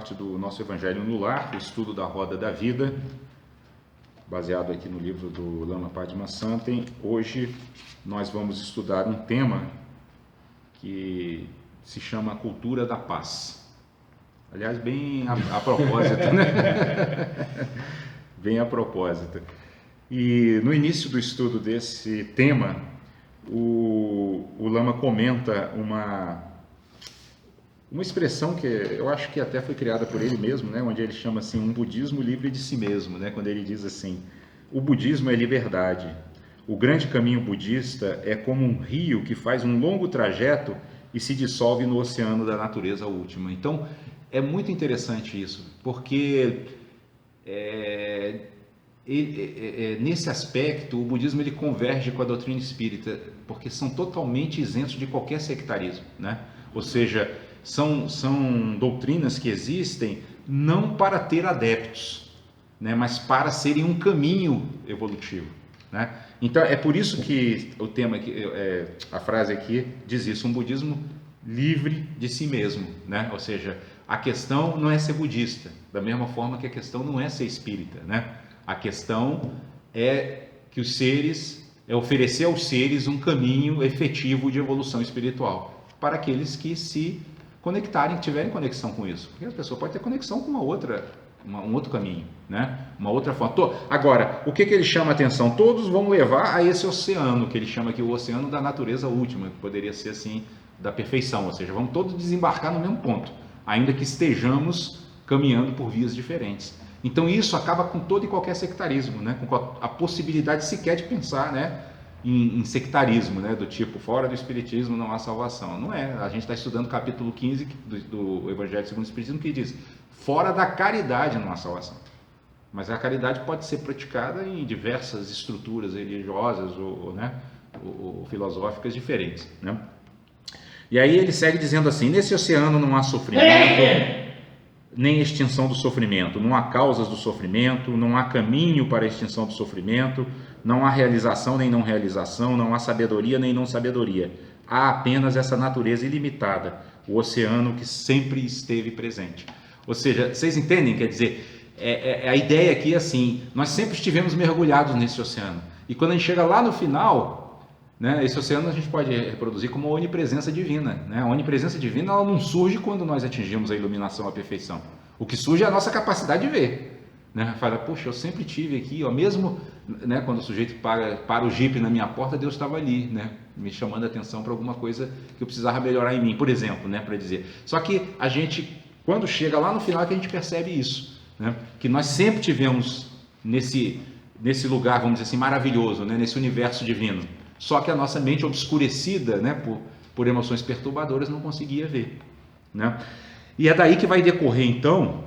parte do nosso Evangelho no Lar, o estudo da Roda da Vida, baseado aqui no livro do Lama Padmasambhava. Hoje nós vamos estudar um tema que se chama Cultura da Paz. Aliás, bem a propósito, né? Bem a propósito. E no início do estudo desse tema, o Lama comenta uma expressão que eu acho que até foi criada por ele mesmo, né? Onde ele chama assim, um budismo livre de si mesmo, né? Quando ele diz assim, o budismo é liberdade. O grande caminho budista é como um rio que faz um longo trajeto e se dissolve no oceano da natureza última. Então, é muito interessante isso, porque nesse aspecto, o budismo ele converge com a doutrina espírita, porque são totalmente isentos de qualquer sectarismo, né? Ou seja, são doutrinas que existem não para ter adeptos, né? Mas para serem um caminho evolutivo, né? Então, é por isso que o tema aqui, a frase aqui diz isso, um budismo livre de si mesmo, né? Ou seja, a questão não é ser budista, da mesma forma que a questão não é ser espírita, né? A questão é que os seres, é oferecer aos seres um caminho efetivo de evolução espiritual, para aqueles que se conectarem, que tiverem conexão com isso. Porque a pessoa pode ter conexão com um outro caminho, né? Uma outra forma. Agora, o que ele chama a atenção? Todos vão levar a esse oceano, que ele chama aqui o oceano da natureza última, que poderia ser assim, da perfeição, ou seja, vamos todos desembarcar no mesmo ponto, ainda que estejamos caminhando por vias diferentes. Então isso acaba com todo e qualquer sectarismo, né? Com a possibilidade sequer de pensar, né, em sectarismo, né? Do tipo, fora do espiritismo não há salvação. Não é, a gente está estudando o capítulo 15 do Evangelho segundo o Espiritismo, que diz, fora da caridade não há salvação. Mas a caridade pode ser praticada em diversas estruturas religiosas ou filosóficas diferentes, né? E aí ele segue dizendo assim, nesse oceano não há sofrimento, nem extinção do sofrimento, não há causas do sofrimento, não há caminho para a extinção do sofrimento, não há realização nem não realização, não há sabedoria nem não sabedoria, há apenas essa natureza ilimitada, o oceano que sempre esteve presente. Ou seja, vocês entendem? Quer dizer, a ideia aqui é assim, nós sempre estivemos mergulhados nesse oceano, e quando a gente chega lá no final, né, esse oceano a gente pode reproduzir como a onipresença divina, né? A onipresença divina ela não surge quando nós atingimos a iluminação, a perfeição. O que surge é a nossa capacidade de ver, né? Fala, poxa, eu sempre tive aqui, ó, mesmo, né, quando o sujeito para o jipe na minha porta, Deus estava ali, né, me chamando a atenção para alguma coisa que eu precisava melhorar em mim, por exemplo, né, para dizer. Só que a gente, quando chega lá no final, é que a gente percebe isso, né? Que nós sempre tivemos nesse lugar, vamos dizer assim, maravilhoso, né, nesse universo divino. Só que a nossa mente obscurecida, né, por emoções perturbadoras não conseguia ver, né? E é daí que vai decorrer então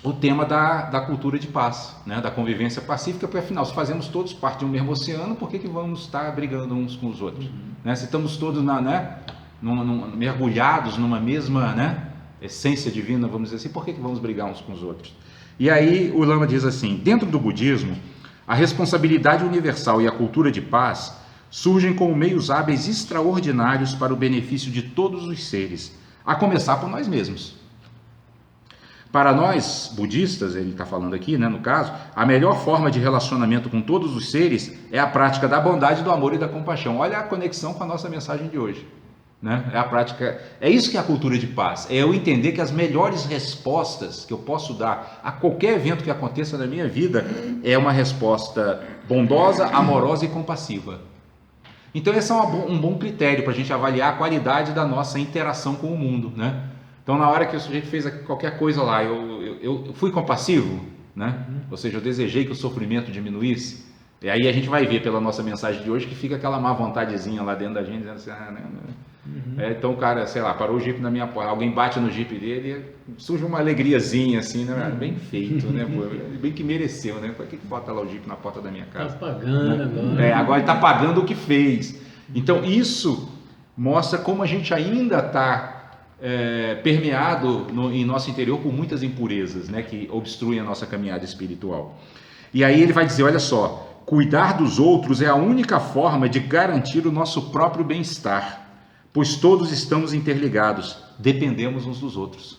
o tema da cultura de paz, né, da convivência pacífica, porque afinal, se fazemos todos parte de um mesmo oceano, por que vamos estar brigando uns com os outros? Né? Se estamos todos mergulhados numa mesma, né, essência divina, vamos dizer assim, por que vamos brigar uns com os outros? E aí o Lama diz assim, dentro do budismo, a responsabilidade universal e a cultura de paz surgem como meios hábeis extraordinários para o benefício de todos os seres, a começar por nós mesmos. Para nós, budistas, ele está falando aqui, né, no caso, a melhor forma de relacionamento com todos os seres é a prática da bondade, do amor e da compaixão. Olha a conexão com a nossa mensagem de hoje, né? É a prática, é isso que é a cultura de paz, é eu entender que as melhores respostas que eu posso dar a qualquer evento que aconteça na minha vida é uma resposta bondosa, amorosa e compassiva. Então esse é um bom critério para a gente avaliar a qualidade da nossa interação com o mundo, né? Então na hora que o sujeito fez qualquer coisa lá, eu fui compassivo, né? Ou seja, eu desejei que o sofrimento diminuísse. E aí a gente vai ver pela nossa mensagem de hoje que fica aquela má vontadezinha lá dentro da gente, dizendo assim, então o cara, sei lá, parou o jipe na minha porta, alguém bate no jipe dele, surge uma alegriazinha assim, né? Bem feito, né? Bem que mereceu, né? Por que bota lá o jipe na porta da minha casa? Está pagando agora. Agora ele está pagando o que fez. Então isso mostra como a gente ainda está permeado em nosso interior por muitas impurezas, né? Que obstruem a nossa caminhada espiritual. E aí ele vai dizer, olha só, cuidar dos outros é a única forma de garantir o nosso próprio bem-estar, pois todos estamos interligados, dependemos uns dos outros,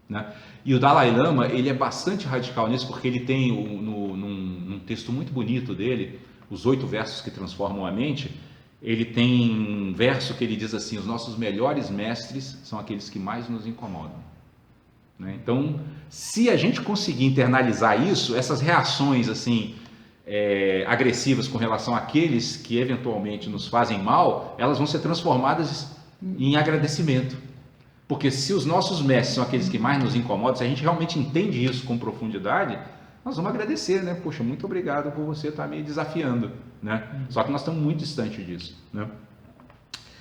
né? E o Dalai Lama, ele é bastante radical nisso, porque ele tem, num texto muito bonito dele, os 8 versos que transformam a mente, ele tem um verso que ele diz assim: os nossos melhores mestres são aqueles que mais nos incomodam. Né? Então, se a gente conseguir internalizar isso, essas reações assim agressivas com relação àqueles que eventualmente nos fazem mal, elas vão ser transformadas em agradecimento. Porque se os nossos mestres são aqueles que mais nos incomodam, se a gente realmente entende isso com profundidade, nós vamos agradecer, né? Poxa, muito obrigado por você estar me desafiando, né? Só que nós estamos muito distantes disso, né?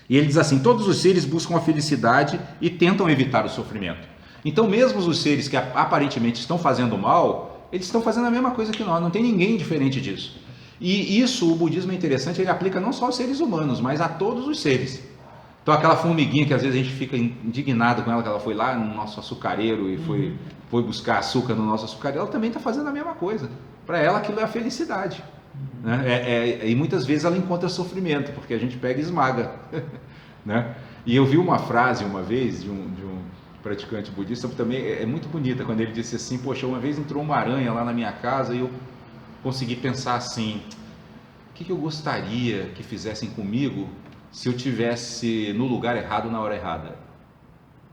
E ele diz assim: todos os seres buscam a felicidade e tentam evitar o sofrimento. Então, mesmo os seres que aparentemente estão fazendo mal, eles estão fazendo a mesma coisa que nós, não tem ninguém diferente disso. E isso, o budismo é interessante, ele aplica não só aos seres humanos, mas a todos os seres. Então, aquela formiguinha que às vezes a gente fica indignado com ela, que ela foi lá no nosso açucareiro e foi buscar açúcar no nosso açucareiro, ela também está fazendo a mesma coisa. Para ela, aquilo é a felicidade. Né? E muitas vezes ela encontra sofrimento, porque a gente pega e esmaga. Né? E eu vi uma frase uma vez de um praticante budista, também é muito bonita, quando ele disse assim: poxa, uma vez entrou uma aranha lá na minha casa e eu consegui pensar assim: o que eu gostaria que fizessem comigo se eu tivesse no lugar errado na hora errada?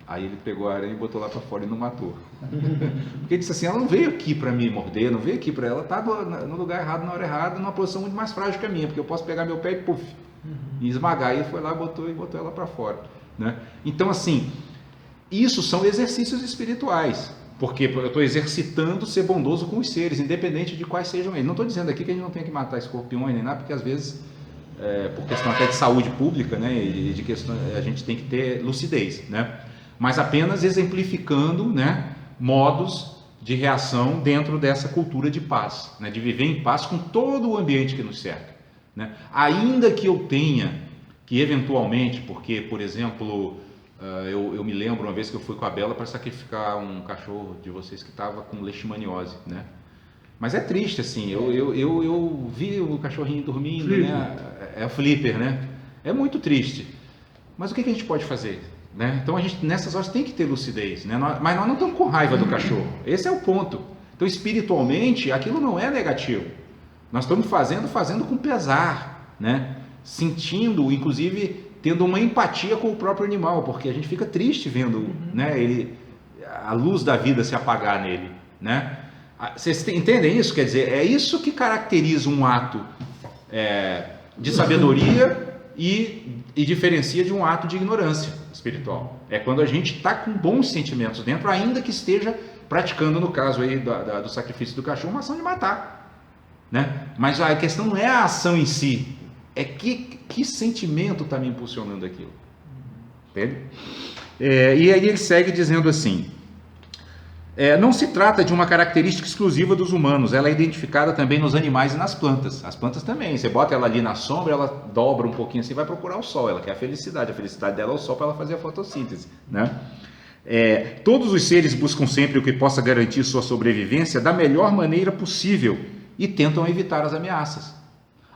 Aí ele pegou a aranha e botou lá para fora e não matou. Porque ele disse assim: ela não veio aqui para me morder, não veio aqui para ela, tá no lugar errado na hora errada, numa posição muito mais frágil que a minha, porque eu posso pegar meu pé e puff, e esmagar. E ele foi lá, botou ela para fora, né? Então, assim, isso são exercícios espirituais, porque eu estou exercitando ser bondoso com os seres, independente de quais sejam eles. Não estou dizendo aqui que a gente não tem que matar escorpiões nem nada, porque às vezes, por questão até de saúde pública, né, e de questão, a gente tem que ter lucidez, né? Mas apenas exemplificando, né, modos de reação dentro dessa cultura de paz, né, de viver em paz com todo o ambiente que nos cerca, né? Ainda que eu tenha que eventualmente, porque, por exemplo, eu me lembro uma vez que eu fui com a Bela para sacrificar um cachorro de vocês que estava com leishmaniose, né? Mas é triste, assim, eu vi o cachorrinho dormindo, Flipper, né? É o Flipper, né? É muito triste. Mas o que a gente pode fazer? Né? Então a gente nessas horas tem que ter lucidez, né? Mas nós não estamos com raiva do cachorro, esse é o ponto. Então espiritualmente aquilo não é negativo, nós estamos fazendo com pesar, né? Sentindo, inclusive tendo uma empatia com o próprio animal, porque a gente fica triste vendo, né, a luz da vida se apagar nele, né? Vocês entendem isso? Quer dizer, é isso que caracteriza um ato de sabedoria e diferencia de um ato de ignorância espiritual. É quando a gente está com bons sentimentos dentro, ainda que esteja praticando, no caso aí do sacrifício do cachorro, uma ação de matar, né? Mas a questão não é a ação em si, é que sentimento está me impulsionando aquilo, entende? E aí ele segue dizendo assim: não se trata de uma característica exclusiva dos humanos, ela é identificada também nos animais e nas plantas. As plantas também, você bota ela ali na sombra, ela dobra um pouquinho assim, vai procurar o sol, ela quer a felicidade dela é o sol para ela fazer a fotossíntese, né? Todos os seres buscam sempre o que possa garantir sua sobrevivência da melhor maneira possível e tentam evitar as ameaças.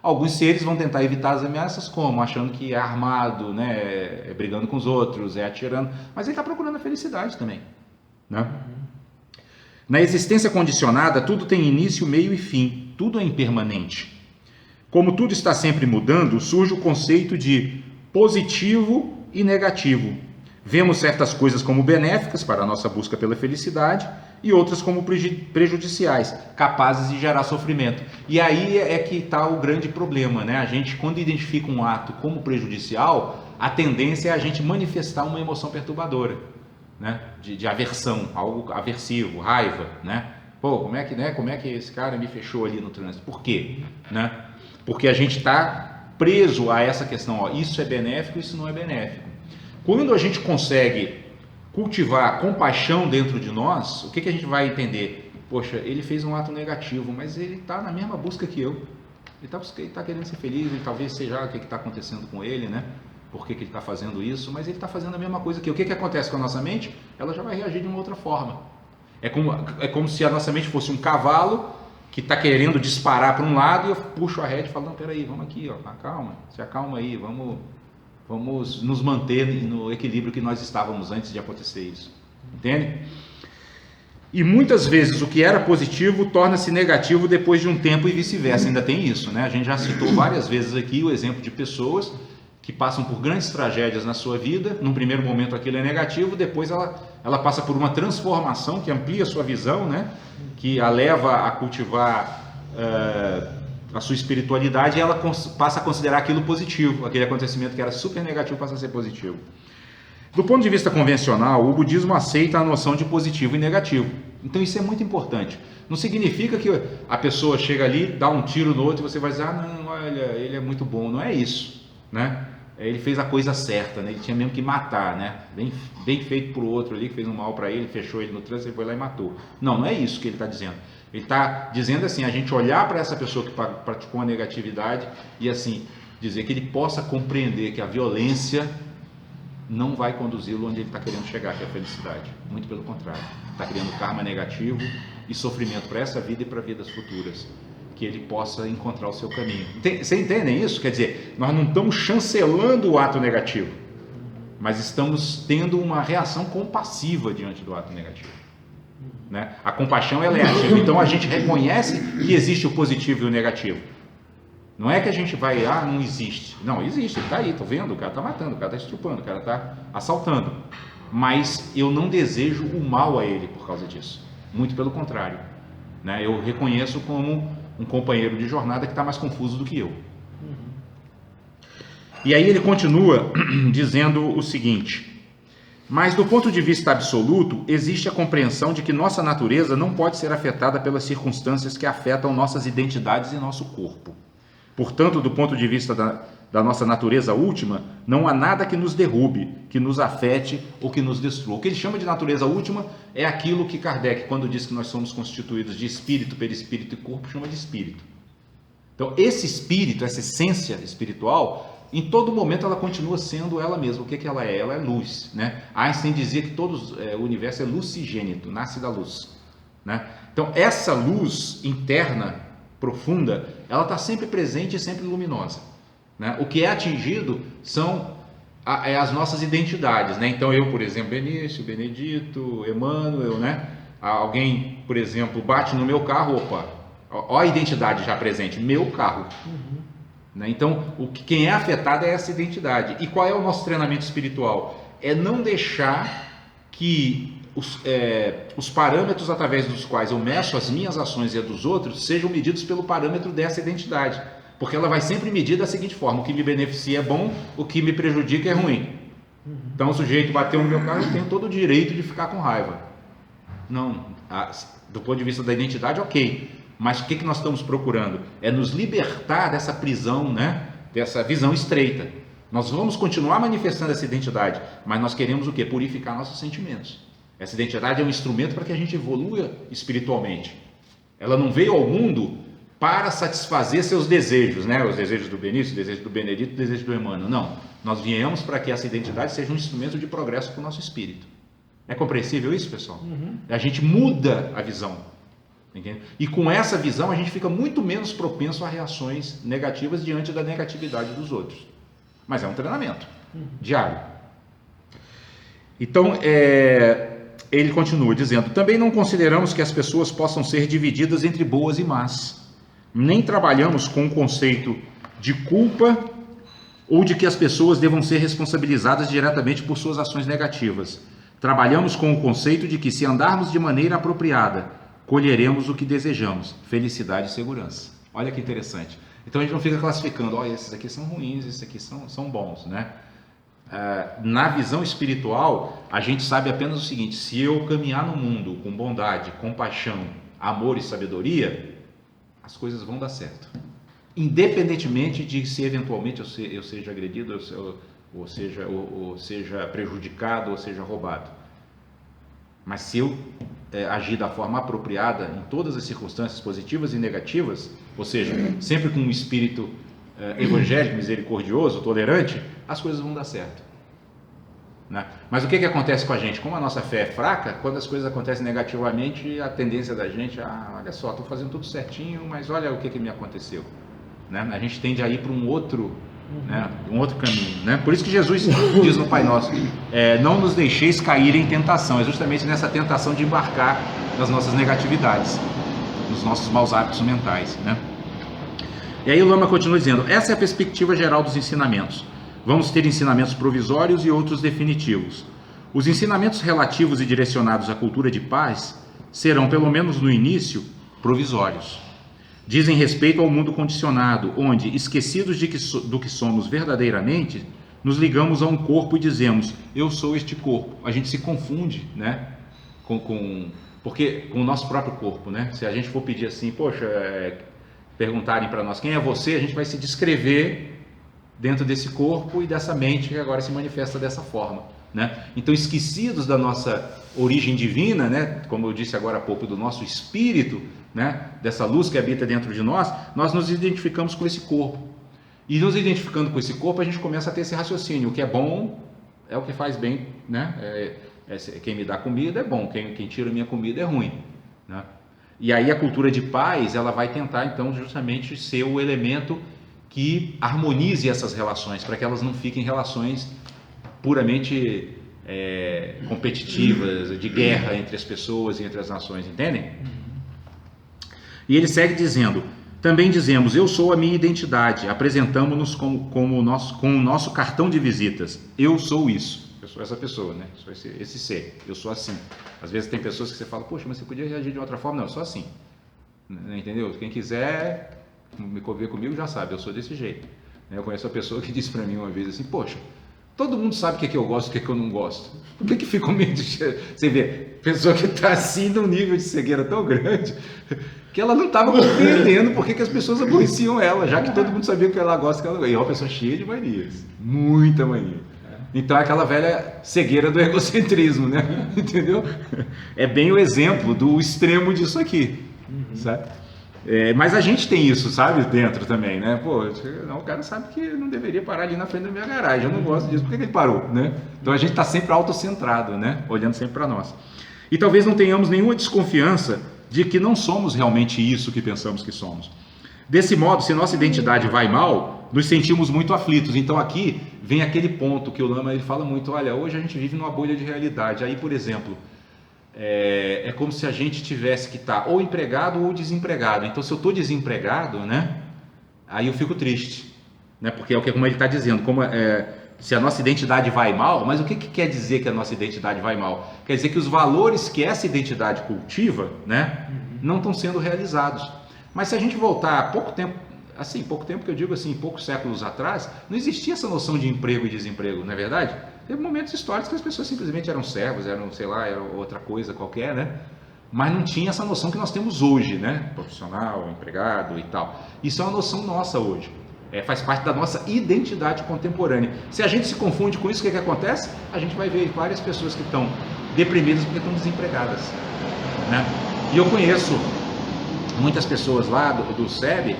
Alguns seres vão tentar evitar as ameaças como? Achando que é armado, né? Brigando com os outros, atirando, mas ele está procurando a felicidade também, né? Na existência condicionada, tudo tem início, meio e fim, tudo é impermanente. Como tudo está sempre mudando, surge o conceito de positivo e negativo. Vemos certas coisas como benéficas para a nossa busca pela felicidade e outras como prejudiciais, capazes de gerar sofrimento. E aí é que está o grande problema, né? A gente, quando identifica um ato como prejudicial, a tendência é a gente manifestar uma emoção perturbadora, né? De aversão, algo aversivo, raiva, né? Pô, como é que esse cara me fechou ali no trânsito? Por quê? Né? Porque a gente está preso a essa questão, ó, isso é benéfico, isso não é benéfico. Quando a gente consegue cultivar a compaixão dentro de nós, o que a gente vai entender? Poxa, ele fez um ato negativo, mas ele está na mesma busca que eu. Ele está querendo ser feliz, e talvez seja o que está acontecendo com ele, né? Por que ele está fazendo isso, mas ele está fazendo a mesma coisa que eu. O que acontece com a nossa mente? Ela já vai reagir de uma outra forma. É como se a nossa mente fosse um cavalo que está querendo disparar para um lado e eu puxo a rédea e falo: não, peraí, vamos aqui, ó, acalma, se acalma aí, vamos nos manter no equilíbrio que nós estávamos antes de acontecer isso. Entende? E muitas vezes o que era positivo torna-se negativo depois de um tempo e vice-versa. Ainda tem isso, né? A gente já citou várias vezes aqui o exemplo de pessoas que passam por grandes tragédias na sua vida. Num primeiro momento aquilo é negativo, depois ela passa por uma transformação que amplia a sua visão, né? Que a leva a cultivar a sua espiritualidade, e ela passa a considerar aquilo positivo. Aquele acontecimento que era super negativo passa a ser positivo. Do ponto de vista convencional, o budismo aceita a noção de positivo e negativo. Então isso é muito importante. Não significa que a pessoa chega ali, dá um tiro no outro e você vai dizer, ah, não, olha, ele é muito bom. Não é isso, né? Ele fez a coisa certa, né? Ele tinha mesmo que matar, né? Bem feito pro outro ali, que fez um mal para ele, fechou ele no trânsito, ele foi lá e matou. Não é isso que ele está dizendo. Ele está dizendo assim, a gente olhar para essa pessoa que praticou a negatividade e assim, dizer que ele possa compreender que a violência não vai conduzi-lo onde ele está querendo chegar, que é a felicidade. Muito pelo contrário. Está criando karma negativo e sofrimento para essa vida e para vidas futuras. Que ele possa encontrar o seu caminho. Vocês entendem isso? Quer dizer, nós não estamos chancelando o ato negativo, mas estamos tendo uma reação compassiva diante do ato negativo. Né? A compaixão ela é ativa. Então a gente reconhece que existe o positivo e o negativo. Não é que a gente vai, não existe. Não, existe, ele está aí, estou vendo, o cara está matando, o cara está estrupando, o cara está assaltando. Mas eu não desejo o mal a ele por causa disso. Muito pelo contrário. Né? Eu reconheço como um companheiro de jornada que está mais confuso do que eu. E aí ele continua dizendo o seguinte: mas do ponto de vista absoluto, existe a compreensão de que nossa natureza não pode ser afetada pelas circunstâncias que afetam nossas identidades e nosso corpo. Portanto, do ponto de vista da nossa natureza última, não há nada que nos derrube, que nos afete ou que nos destrua. O que ele chama de natureza última é aquilo que Kardec, quando diz que nós somos constituídos de espírito, perispírito e corpo, chama de espírito. Então, esse espírito, essa essência espiritual, em todo momento ela continua sendo ela mesma. O que ela é? Ela é luz. Né? Einstein dizia que o universo é lucigênito, nasce da luz. Né? Então, essa luz interna, profunda, ela está sempre presente e sempre luminosa. Né? O que é atingido são as nossas identidades. Né? Então eu, por exemplo, Benício, Benedito, Emmanuel, né? Alguém, por exemplo, bate no meu carro, opa, ó a identidade já presente, meu carro. Né? Então quem é afetado é essa identidade. E qual é o nosso treinamento espiritual? É não deixar que os parâmetros através dos quais eu meço as minhas ações e a dos outros sejam medidos pelo parâmetro dessa identidade, porque ela vai sempre medir da seguinte forma: o que me beneficia é bom, o que me prejudica é ruim. Então o sujeito bateu no meu carro, eu tenho todo o direito de ficar com raiva. Não, do ponto de vista da identidade, ok, mas o que nós estamos procurando? É nos libertar dessa prisão, né? Dessa visão estreita. Nós vamos continuar manifestando essa identidade, mas nós queremos o quê? Purificar nossos sentimentos. Essa identidade é um instrumento para que a gente evolua espiritualmente. Ela não veio ao mundo para satisfazer seus desejos, né? Os desejos do Benício, os desejos do Benedito, os desejos do Emmanuel. Não. Nós viemos para que essa identidade seja um instrumento de progresso para o nosso espírito. É compreensível isso, pessoal? A gente muda a visão. Entende? E com essa visão a gente fica muito menos propenso a reações negativas diante da negatividade dos outros. Mas é um treinamento diário. Então, ele continua dizendo: também não consideramos que as pessoas possam ser divididas entre boas e más. Nem trabalhamos com o conceito de culpa ou de que as pessoas devam ser responsabilizadas diretamente por suas ações negativas. Trabalhamos com o conceito de que, se andarmos de maneira apropriada, colheremos o que desejamos: felicidade e segurança. Olha que interessante. Então a gente não fica classificando, esses aqui são ruins, esses aqui são bons, né? Na visão espiritual, a gente sabe apenas o seguinte: se eu caminhar no mundo com bondade, compaixão, amor e sabedoria, as coisas vão dar certo, independentemente de se eventualmente eu seja agredido, ou seja prejudicado, ou seja roubado. Mas se eu agir da forma apropriada em todas as circunstâncias positivas e negativas, ou seja, sempre com um espírito evangélico, misericordioso, tolerante, as coisas vão dar certo. Né? Mas o que acontece com a gente? Como a nossa fé é fraca, quando as coisas acontecem negativamente, a tendência da gente, olha só, estou fazendo tudo certinho, mas olha o que me aconteceu. Né? A gente tende a ir para um outro caminho. Né? Por isso que Jesus diz no Pai Nosso: não nos deixeis cair em tentação. É justamente nessa tentação de embarcar nas nossas negatividades, nos nossos maus hábitos mentais, né? E aí o Lama continua dizendo, essa é a perspectiva geral dos ensinamentos. Vamos ter ensinamentos provisórios e outros definitivos. Os ensinamentos relativos e direcionados à cultura de paz serão, pelo menos no início, provisórios. Dizem respeito ao mundo condicionado, onde, esquecidos do que somos verdadeiramente, nos ligamos a um corpo e dizemos, eu sou este corpo. A gente se confunde, né? Porque com o nosso próprio corpo, né? Se a gente for pedir assim, poxa, perguntarem para nós quem é você, a gente vai se descrever dentro desse corpo e dessa mente que agora se manifesta dessa forma, né? Então, esquecidos da nossa origem divina, né? Como eu disse agora há pouco, do nosso espírito, né? Dessa luz que habita dentro de nós, nós nos identificamos com esse corpo. E nos identificando com esse corpo, a gente começa a ter esse raciocínio. O que é bom é o que faz bem, né? Quem me dá comida é bom, quem tira minha comida é ruim, né? E aí a cultura de paz, ela vai tentar então justamente ser o elemento que harmonize essas relações, para que elas não fiquem relações puramente competitivas, de guerra entre as pessoas e entre as nações, entendem? E ele segue dizendo, também dizemos, eu sou a minha identidade, apresentamos-nos com o nosso cartão de visitas, eu sou isso, eu sou essa pessoa, né? Sou esse ser, eu sou assim. Às vezes tem pessoas que você fala, poxa, mas você podia reagir de outra forma, não, eu sou assim, entendeu? Quem quiser me ver comigo já sabe, eu sou desse jeito. Eu conheço uma pessoa que disse para mim uma vez assim, poxa, todo mundo sabe o que é que eu gosto e o que é que eu não gosto. Por que fica com medo de... Você vê, pessoa que está assim num nível de cegueira tão grande que ela não estava compreendendo por que as pessoas aborreciam ela, já que todo mundo sabia o que ela gosta e o que ela não gosta. E é uma pessoa cheia de manias, muita mania. Então é aquela velha cegueira do egocentrismo, né? Entendeu? É bem o exemplo do extremo disso aqui, sabe? Mas a gente tem isso, sabe, dentro também, né? Pô, o cara sabe que não deveria parar ali na frente da minha garagem, eu não gosto disso, por que ele parou, né? Então a gente está sempre autocentrado, né? Olhando sempre para nós. E talvez não tenhamos nenhuma desconfiança de que não somos realmente isso que pensamos que somos. Desse modo, se nossa identidade vai mal, nos sentimos muito aflitos. Então aqui vem aquele ponto que o Lama ele fala muito, olha, hoje a gente vive numa bolha de realidade. Aí, por exemplo, é como se a gente tivesse que estar ou empregado ou desempregado. Então, se eu estou desempregado, né, aí eu fico triste, né, porque é o que como ele está dizendo, se a nossa identidade vai mal, mas o que quer dizer que a nossa identidade vai mal? Quer dizer que os valores que essa identidade cultiva, né, não estão sendo realizados. Mas se a gente voltar pouco tempo que eu digo assim, poucos séculos atrás, não existia essa noção de emprego e desemprego, não é verdade? Teve momentos históricos que as pessoas simplesmente eram servos, eram, sei lá, era outra coisa qualquer, né? Mas não tinha essa noção que nós temos hoje, né? Profissional, empregado e tal. Isso é uma noção nossa hoje. Faz parte da nossa identidade contemporânea. Se a gente se confunde com isso, o que acontece? A gente vai ver várias pessoas que estão deprimidas porque estão desempregadas, né? E eu conheço muitas pessoas lá do SEB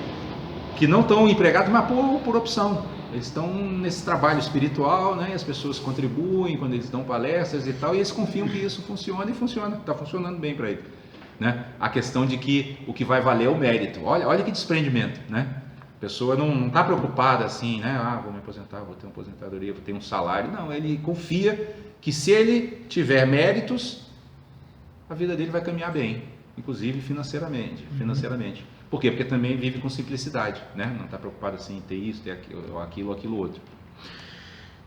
que não estão empregados, mas por opção. Eles estão nesse trabalho espiritual, né? E as pessoas contribuem quando eles dão palestras e tal, e eles confiam que isso funciona e funciona, está funcionando bem para eles, né? A questão de que o que vai valer é o mérito. Olha que desprendimento, né? A pessoa não está preocupada assim, né? Vou me aposentar, vou ter uma aposentadoria, vou ter um salário. Não, ele confia que se ele tiver méritos, a vida dele vai caminhar bem, inclusive financeiramente. Por quê? Porque também vive com simplicidade, né? Não está preocupado assim em ter isso, ter aquilo outro.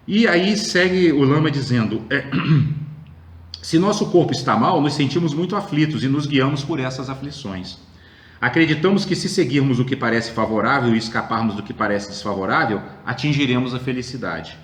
E aí segue o Lama dizendo, se nosso corpo está mal, nos sentimos muito aflitos e nos guiamos por essas aflições. Acreditamos que se seguirmos o que parece favorável e escaparmos do que parece desfavorável, atingiremos a felicidade.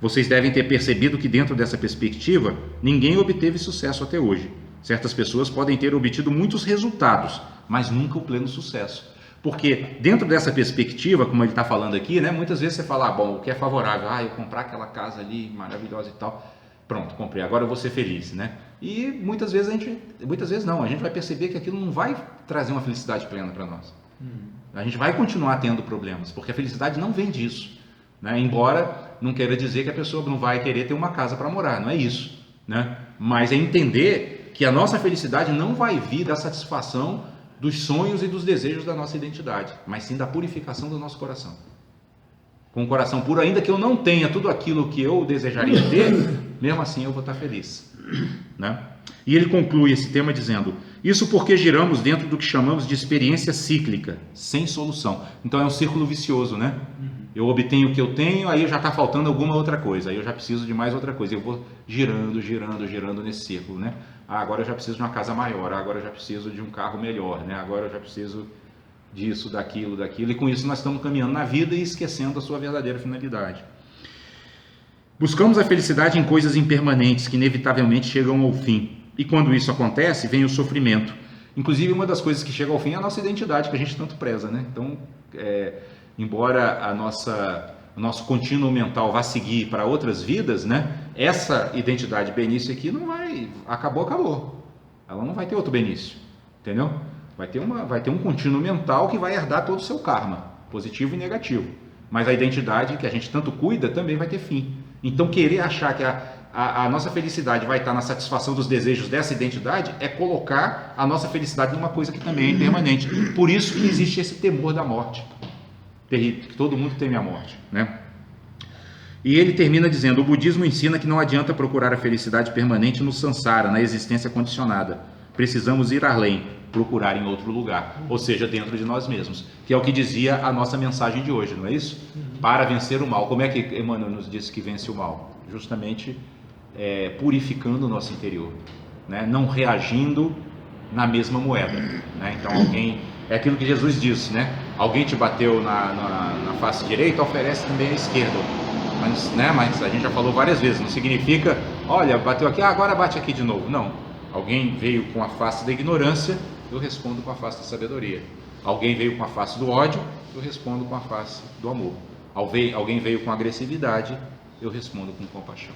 Vocês devem ter percebido que dentro dessa perspectiva, ninguém obteve sucesso até hoje. Certas pessoas podem ter obtido muitos resultados, mas nunca o pleno sucesso. Porque dentro dessa perspectiva, como ele está falando aqui, né, muitas vezes você fala, bom, o que é favorável? Eu comprar aquela casa ali, maravilhosa e tal. Pronto, comprei, agora eu vou ser feliz, né? E muitas vezes a gente vai perceber que aquilo não vai trazer uma felicidade plena para nós. A gente vai continuar tendo problemas, porque a felicidade não vem disso, né? Embora não queira dizer que a pessoa não vai querer ter uma casa para morar, não é isso, né? Mas é entender que a nossa felicidade não vai vir da satisfação dos sonhos e dos desejos da nossa identidade, mas sim da purificação do nosso coração. Com o coração puro, ainda que eu não tenha tudo aquilo que eu desejaria ter, mesmo assim eu vou estar feliz, né? E ele conclui esse tema dizendo, Isso porque giramos dentro do que chamamos de experiência cíclica, sem solução. Então é um círculo vicioso, né? Eu obtenho o que eu tenho, aí já está faltando alguma outra coisa, aí eu já preciso de mais outra coisa. Eu vou girando nesse círculo, né? Agora eu já preciso de uma casa maior, agora eu já preciso de um carro melhor, né? Agora eu já preciso disso, daquilo, e com isso nós estamos caminhando na vida e esquecendo a sua verdadeira finalidade. Buscamos a felicidade em coisas impermanentes que inevitavelmente chegam ao fim. E quando isso acontece, vem o sofrimento. Inclusive, uma das coisas que chega ao fim é a nossa identidade, que a gente tanto preza, né? Então, embora o nosso contínuo mental vá seguir para outras vidas, né? Essa identidade Benício aqui não vai... Acabou. Ela não vai ter outro Benício, entendeu? Vai ter um contínuo mental que vai herdar todo o seu karma, positivo e negativo. Mas a identidade que a gente tanto cuida também vai ter fim. Então, querer achar que a nossa felicidade vai estar na satisfação dos desejos dessa identidade é colocar a nossa felicidade numa coisa que também é impermanente. Por isso que existe esse temor da morte. Terrível, que todo mundo teme a morte, né? E ele termina dizendo: o budismo ensina que não adianta procurar a felicidade permanente no samsara, na existência condicionada. Precisamos ir além, procurar em outro lugar, ou seja, dentro de nós mesmos, que é o que dizia a nossa mensagem de hoje, não é isso? Para vencer o mal. Como é que Emmanuel nos disse que vence o mal? Justamente purificando o nosso interior, né? Não reagindo na mesma moeda, né? Então é aquilo que Jesus disse, né? Alguém te bateu na face direita, oferece também a esquerda. Mas a gente já falou várias vezes, não significa, olha, bateu aqui, agora bate aqui de novo. Não. Alguém veio com a face da ignorância, eu respondo com a face da sabedoria. Alguém veio com a face do ódio, eu respondo com a face do amor. Alguém veio com agressividade, eu respondo com compaixão.